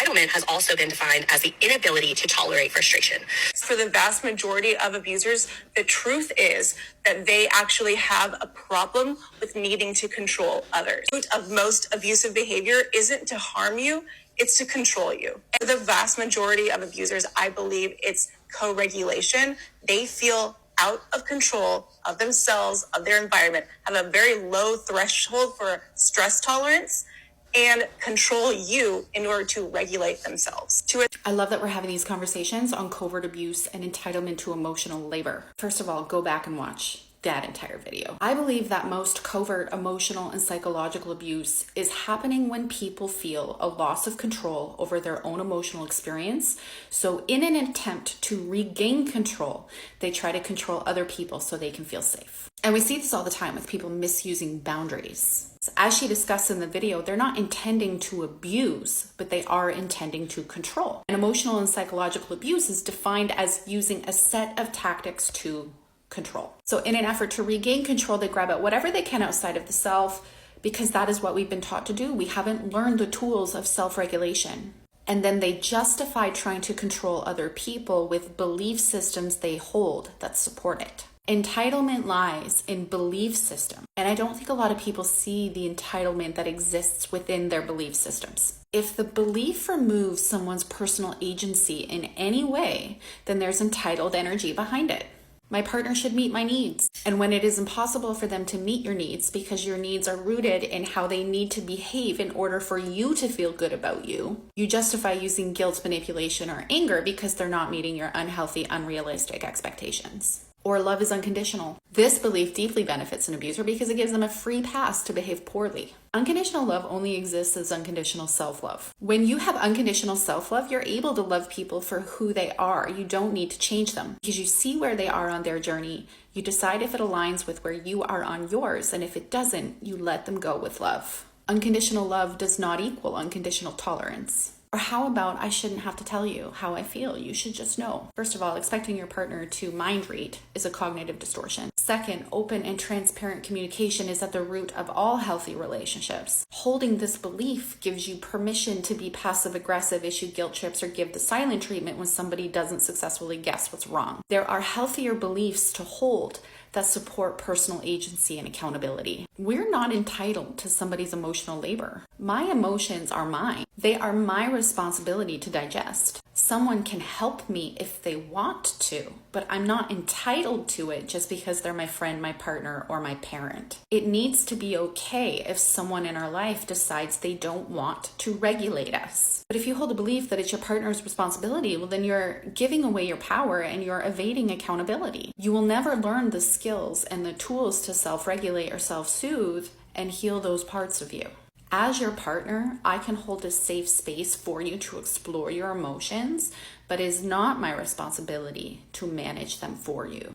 Entitlement has also been defined as the inability to tolerate frustration. For the vast majority of abusers, the truth is that they actually have a problem with needing to control others. The root of most abusive behavior isn't to harm you, it's to control you. And for the vast majority of abusers, I believe it's co-regulation. They feel out of control of themselves, of their environment, have a very low threshold for stress tolerance, and control you in order to regulate themselves. I love that we're having these conversations on covert abuse and entitlement to emotional labor. First of all, go back and watch that entire video. I believe that most covert emotional and psychological abuse is happening when people feel a loss of control over their own emotional experience. So in an attempt to regain control, they try to control other people so they can feel safe. And we see this all the time with people misusing boundaries. As she discussed in the video, they're not intending to abuse, but they are intending to control. And emotional and psychological abuse is defined as using a set of tactics to control. So in an effort to regain control, they grab at whatever they can outside of the self, because that is what we've been taught to do. We haven't learned the tools of self-regulation. And then they justify trying to control other people with belief systems they hold that support it. Entitlement lies in belief system. And I don't think a lot of people see the entitlement that exists within their belief systems. If the belief removes someone's personal agency in any way, then there's entitled energy behind it. My partner should meet my needs. And when it is impossible for them to meet your needs because your needs are rooted in how they need to behave in order for you to feel good about you, you justify using guilt, manipulation, or anger because they're not meeting your unhealthy, unrealistic expectations. Or love is unconditional. This belief deeply benefits an abuser because it gives them a free pass to behave poorly. Unconditional love only exists as unconditional self-love. When you have unconditional self-love, you're able to love people for who they are. You don't need to change them because you see where they are on their journey. You decide if it aligns with where you are on yours, and if it doesn't, you let them go with love. Unconditional love does not equal unconditional tolerance. Or how about I shouldn't have to tell you how I feel? You should just know. First of all, expecting your partner to mind read is a cognitive distortion. Second, open and transparent communication is at the root of all healthy relationships. Holding this belief gives you permission to be passive aggressive, issue guilt trips, or give the silent treatment when somebody doesn't successfully guess what's wrong. There are healthier beliefs to hold that support personal agency and accountability. We're not entitled to somebody's emotional labor. My emotions are mine. They are my responsibility to digest. Someone can help me if they want to, but I'm not entitled to it just because they're my friend, my partner, or my parent. It needs to be okay if someone in our life decides they don't want to regulate us. But if you hold a belief that it's your partner's responsibility, well, then you're giving away your power and you're evading accountability. You will never learn the skills and the tools to self-regulate or self-soothe and heal those parts of you. As your partner, I can hold a safe space for you to explore your emotions, but it is not my responsibility to manage them for you.